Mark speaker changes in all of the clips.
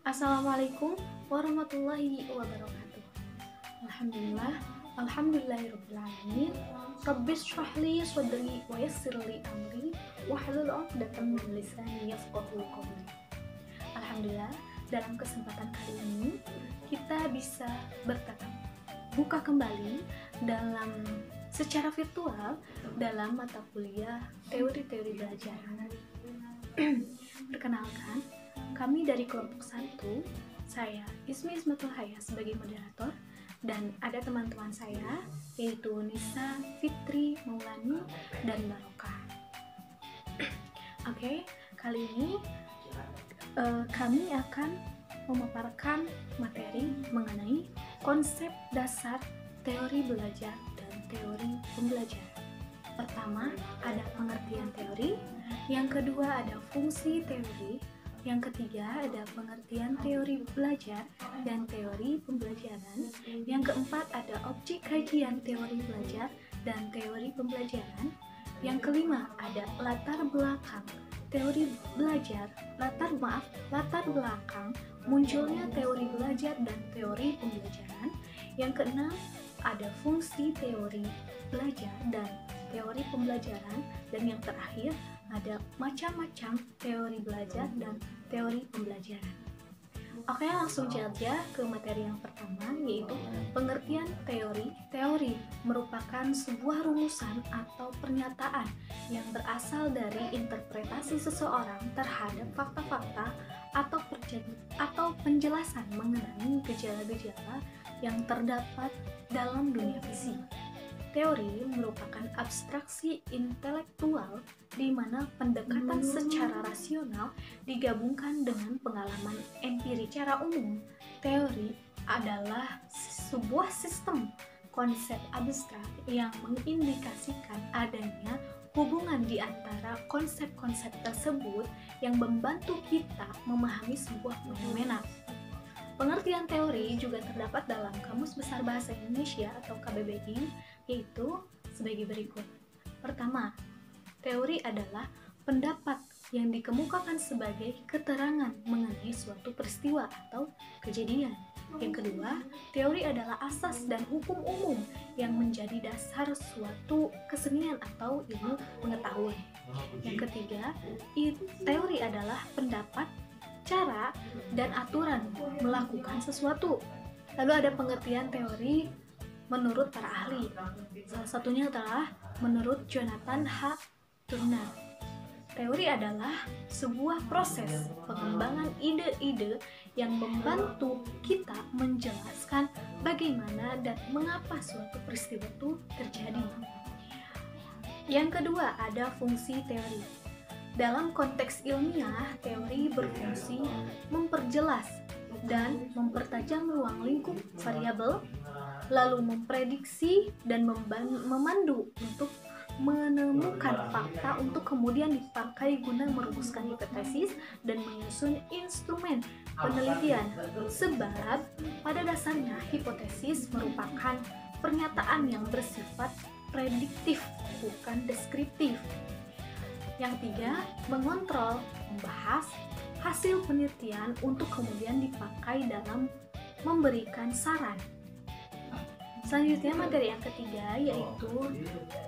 Speaker 1: Assalamualaikum warahmatullahi wabarakatuh. Alhamdulillah, alhamdulillahirobbilalamin. Rabbis shrahli sadri wa yassirli amri wahlul 'uqdatam min lisani yafqahu qawli. Alhamdulillah, dalam kesempatan kali ini kita bisa bertatap buka kembali dalam secara virtual dalam mata kuliah teori-teori belajar. Perkenalkan, kami dari kelompok 1, saya Ismi Ismatul Haya sebagai moderator, dan ada teman-teman saya yaitu Nisa, Fitri, Maulani, dan Barokah. Oke, kali ini kami akan memaparkan materi mengenai konsep dasar teori belajar dan teori pembelajaran. Pertama, ada pengertian teori. Yang kedua, ada fungsi teori. Yang ketiga, ada pengertian teori belajar dan teori pembelajaran. Yang keempat, ada objek kajian teori belajar dan teori pembelajaran. Yang kelima, ada latar belakang teori belajar, latar belakang munculnya teori belajar dan teori pembelajaran. Yang keenam, ada fungsi teori belajar dan teori pembelajaran. Dan yang terakhir, ada macam-macam teori belajar dan teori pembelajaran. Oke, langsung saja ke materi yang pertama, yaitu pengertian teori. Teori merupakan sebuah rumusan atau pernyataan yang berasal dari interpretasi seseorang terhadap fakta-fakta atau penjelasan mengenai gejala-gejala yang terdapat dalam dunia fisik. Teori merupakan abstraksi intelektual di mana pendekatan secara rasional digabungkan dengan pengalaman empirik. Secara umum, teori adalah sebuah sistem konsep abstrak yang mengindikasikan adanya hubungan di antara konsep-konsep tersebut yang membantu kita memahami sebuah fenomena. Pengertian teori juga terdapat dalam Kamus Besar Bahasa Indonesia atau KBBI, yaitu sebagai berikut. Pertama, teori adalah pendapat yang dikemukakan sebagai keterangan mengenai suatu peristiwa atau kejadian. Yang kedua, teori adalah asas dan hukum umum yang menjadi dasar suatu kesenian atau ilmu pengetahuan. Yang ketiga, teori adalah pendapat, cara, dan aturan melakukan sesuatu. Lalu ada pengertian teori menurut para ahli. Salah satunya adalah menurut Jonathan H. Turner. Teori adalah sebuah proses pengembangan ide-ide yang membantu kita menjelaskan bagaimana dan mengapa suatu peristiwa itu terjadi. Yang kedua, ada fungsi teori. Dalam konteks ilmiah, teori berfungsi memperjelas dan mempertajam ruang lingkup variabel, lalu memprediksi dan memandu untuk menemukan fakta untuk kemudian dipakai guna merumuskan hipotesis dan menyusun instrumen penelitian. Sebab pada dasarnya hipotesis merupakan pernyataan yang bersifat prediktif, bukan deskriptif. Yang tiga, mengontrol, membahas hasil penelitian untuk kemudian dipakai dalam memberikan saran. Selanjutnya, materi yang ketiga yaitu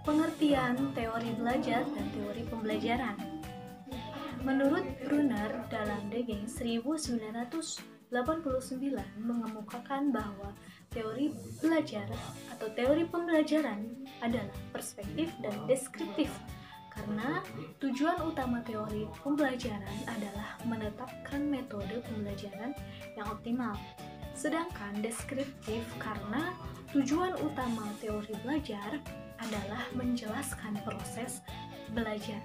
Speaker 1: pengertian teori belajar dan teori pembelajaran. Menurut Brunner dalam Degeng 1989 mengemukakan bahwa teori belajar atau teori pembelajaran adalah perspektif dan deskriptif, karena tujuan utama teori pembelajaran adalah menetapkan metode pembelajaran yang optimal. Sedangkan deskriptif karena tujuan utama teori belajar adalah menjelaskan proses belajar.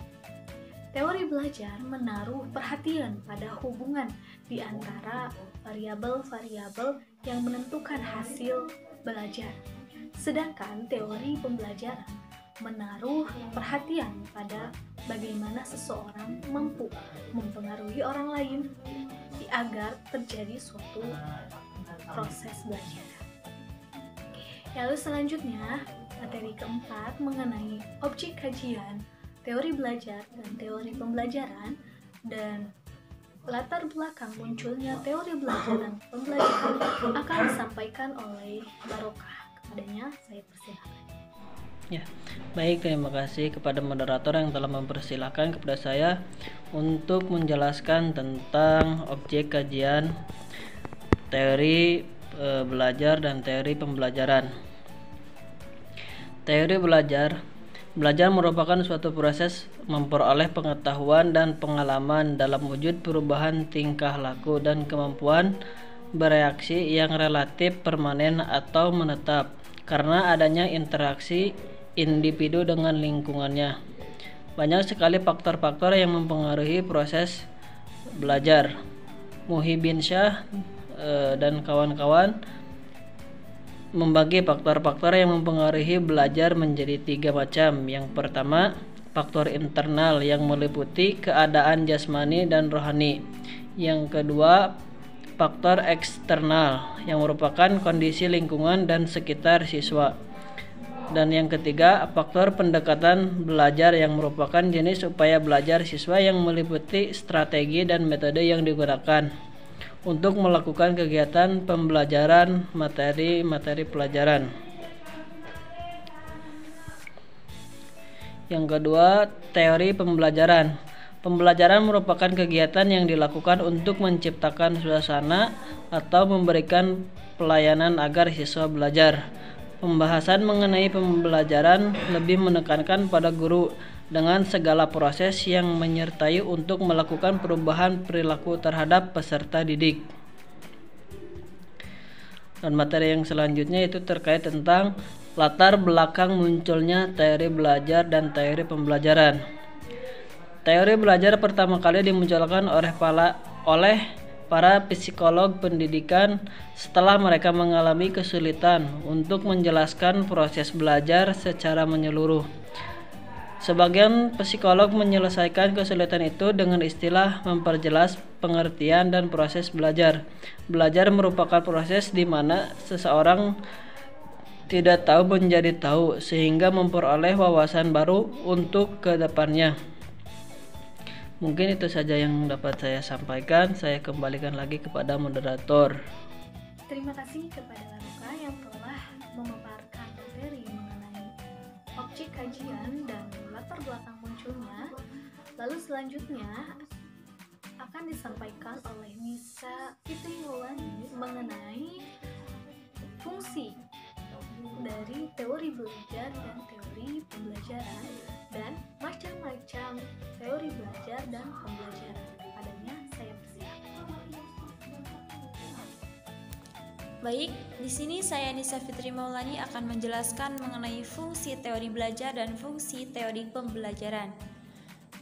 Speaker 1: Teori belajar menaruh perhatian pada hubungan di antara variabel-variabel yang menentukan hasil belajar. Sedangkan teori pembelajaran menaruh perhatian pada bagaimana seseorang mampu mempengaruhi orang lain agar terjadi suatu proses belajar. Lalu selanjutnya, materi keempat mengenai objek kajian, teori belajar dan teori pembelajaran. Dan latar belakang munculnya teori belajar dan pembelajaran akan disampaikan oleh Barokah. Kepadanya saya persilakan.
Speaker 2: Ya, baik, terima kasih kepada moderator yang telah mempersilahkan kepada saya untuk menjelaskan tentang objek kajian teori belajar dan teori pembelajaran. Teori belajar merupakan suatu proses memperoleh pengetahuan dan pengalaman dalam wujud perubahan tingkah laku dan kemampuan bereaksi yang relatif permanen atau menetap karena adanya interaksi individu dengan lingkungannya. Banyak sekali faktor-faktor yang mempengaruhi proses belajar. Muhyiddin Syah dan kawan-kawan membagi faktor-faktor yang mempengaruhi belajar menjadi 3 macam. Yang pertama, faktor internal yang meliputi keadaan jasmani dan rohani. Yang kedua, faktor eksternal yang merupakan kondisi lingkungan dan sekitar siswa. Dan yang ketiga, faktor pendekatan belajar yang merupakan jenis upaya belajar siswa yang meliputi strategi dan metode yang digunakan untuk melakukan kegiatan pembelajaran materi pelajaran. Yang kedua, teori pembelajaran. Pembelajaran merupakan kegiatan yang dilakukan untuk menciptakan suasana atau memberikan pelayanan agar siswa belajar. Pembahasan mengenai pembelajaran lebih menekankan pada guru dengan segala proses yang menyertai untuk melakukan perubahan perilaku terhadap peserta didik. Dan materi yang selanjutnya itu terkait tentang latar belakang munculnya teori belajar dan teori pembelajaran. Teori belajar pertama kali dimunculkan oleh para psikolog pendidikan setelah mereka mengalami kesulitan untuk menjelaskan proses belajar secara menyeluruh. Sebagian psikolog menyelesaikan kesulitan itu dengan istilah memperjelas pengertian dan proses belajar. Belajar merupakan proses di mana seseorang tidak tahu menjadi tahu sehingga memperoleh wawasan baru untuk ke depannya. Mungkin itu saja yang dapat saya sampaikan. Saya kembalikan lagi kepada moderator.
Speaker 1: Terima kasih kepada Barokah yang telah memaparkan materi mengenai objek kajian dan latar belakang munculnya. Lalu selanjutnya akan disampaikan oleh Nisa Fitri Maulani mengenai fungsi dari teori belajar dan teori pembelajaran dan macam-macam teori belajar dan pembelajaran. Padanya saya persilakan.
Speaker 3: Baik, di sini saya Nisa Fitri Maulani akan menjelaskan mengenai fungsi teori belajar dan fungsi teori pembelajaran.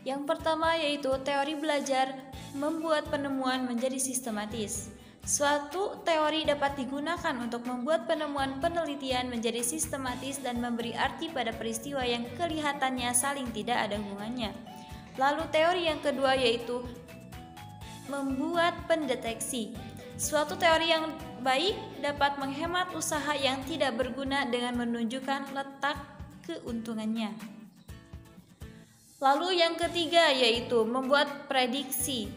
Speaker 3: Yang pertama yaitu teori belajar membuat penemuan menjadi sistematis. Suatu teori dapat digunakan untuk membuat penemuan penelitian menjadi sistematis dan memberi arti pada peristiwa yang kelihatannya saling tidak ada hubungannya. Lalu teori yang kedua yaitu membuat pendeteksi. Suatu teori yang baik dapat menghemat usaha yang tidak berguna dengan menunjukkan letak keuntungannya. Lalu yang ketiga yaitu membuat prediksi.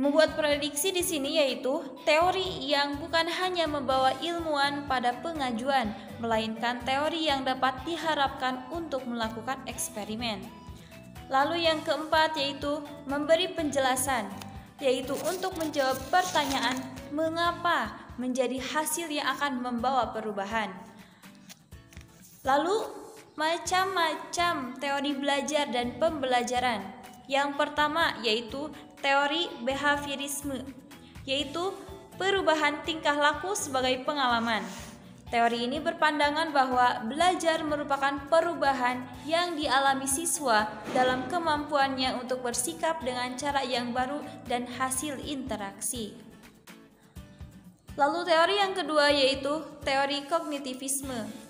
Speaker 3: Membuat prediksi di sini yaitu teori yang bukan hanya membawa ilmuwan pada pengajuan, melainkan teori yang dapat diharapkan untuk melakukan eksperimen. Lalu yang keempat yaitu memberi penjelasan, yaitu untuk menjawab pertanyaan mengapa menjadi hasil yang akan membawa perubahan. Lalu macam-macam teori belajar dan pembelajaran. Yang pertama yaitu teori behaviorisme, yaitu perubahan tingkah laku sebagai pengalaman. Teori ini berpandangan bahwa belajar merupakan perubahan yang dialami siswa dalam kemampuannya untuk bersikap dengan cara yang baru dan hasil interaksi. Lalu teori yang kedua yaitu teori kognitivisme.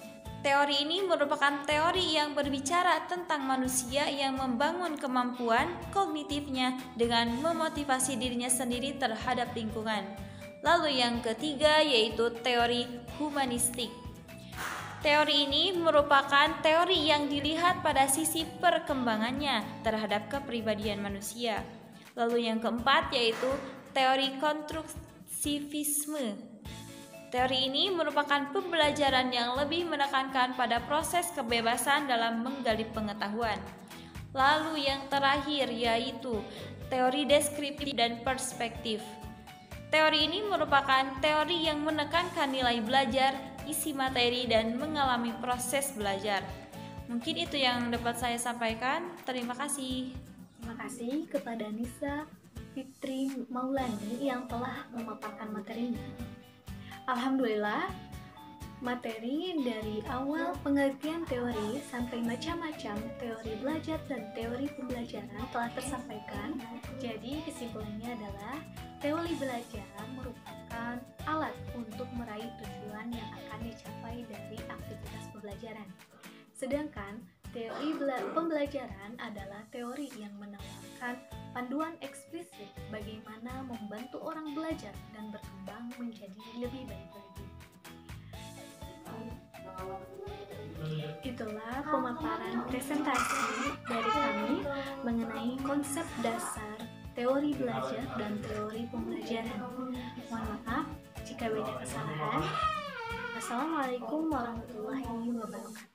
Speaker 3: Teori ini merupakan teori yang berbicara tentang manusia yang membangun kemampuan kognitifnya dengan memotivasi dirinya sendiri terhadap lingkungan. Lalu yang ketiga yaitu teori humanistik. Teori ini merupakan teori yang dilihat pada sisi perkembangannya terhadap kepribadian manusia. Lalu yang keempat yaitu teori konstruktivisme. Teori ini merupakan pembelajaran yang lebih menekankan pada proses kebebasan dalam menggali pengetahuan. Lalu yang terakhir yaitu teori deskriptif dan perspektif. Teori ini merupakan teori yang menekankan nilai belajar, isi materi, dan mengalami proses belajar. Mungkin itu yang dapat saya sampaikan. Terima kasih.
Speaker 1: Terima kasih kepada Nisa Fitri Maulani yang telah memaparkan materinya. Alhamdulillah, materi dari awal pengertian teori sampai macam-macam teori belajar dan teori pembelajaran telah tersampaikan. Jadi kesimpulannya adalah teori belajar merupakan alat untuk meraih tujuan yang akan dicapai dari aktivitas pembelajaran. Sedangkan teori pembelajaran adalah teori yang menawarkan panduan eksplisit bagaimana membantu orang belajar dan berkembang menjadi lebih baik lagi. Itulah pemaparan presentasi dari kami mengenai konsep dasar teori belajar dan teori pembelajaran. Mohon maaf jika banyak kesalahan. Wassalamualaikum warahmatullahi wabarakatuh.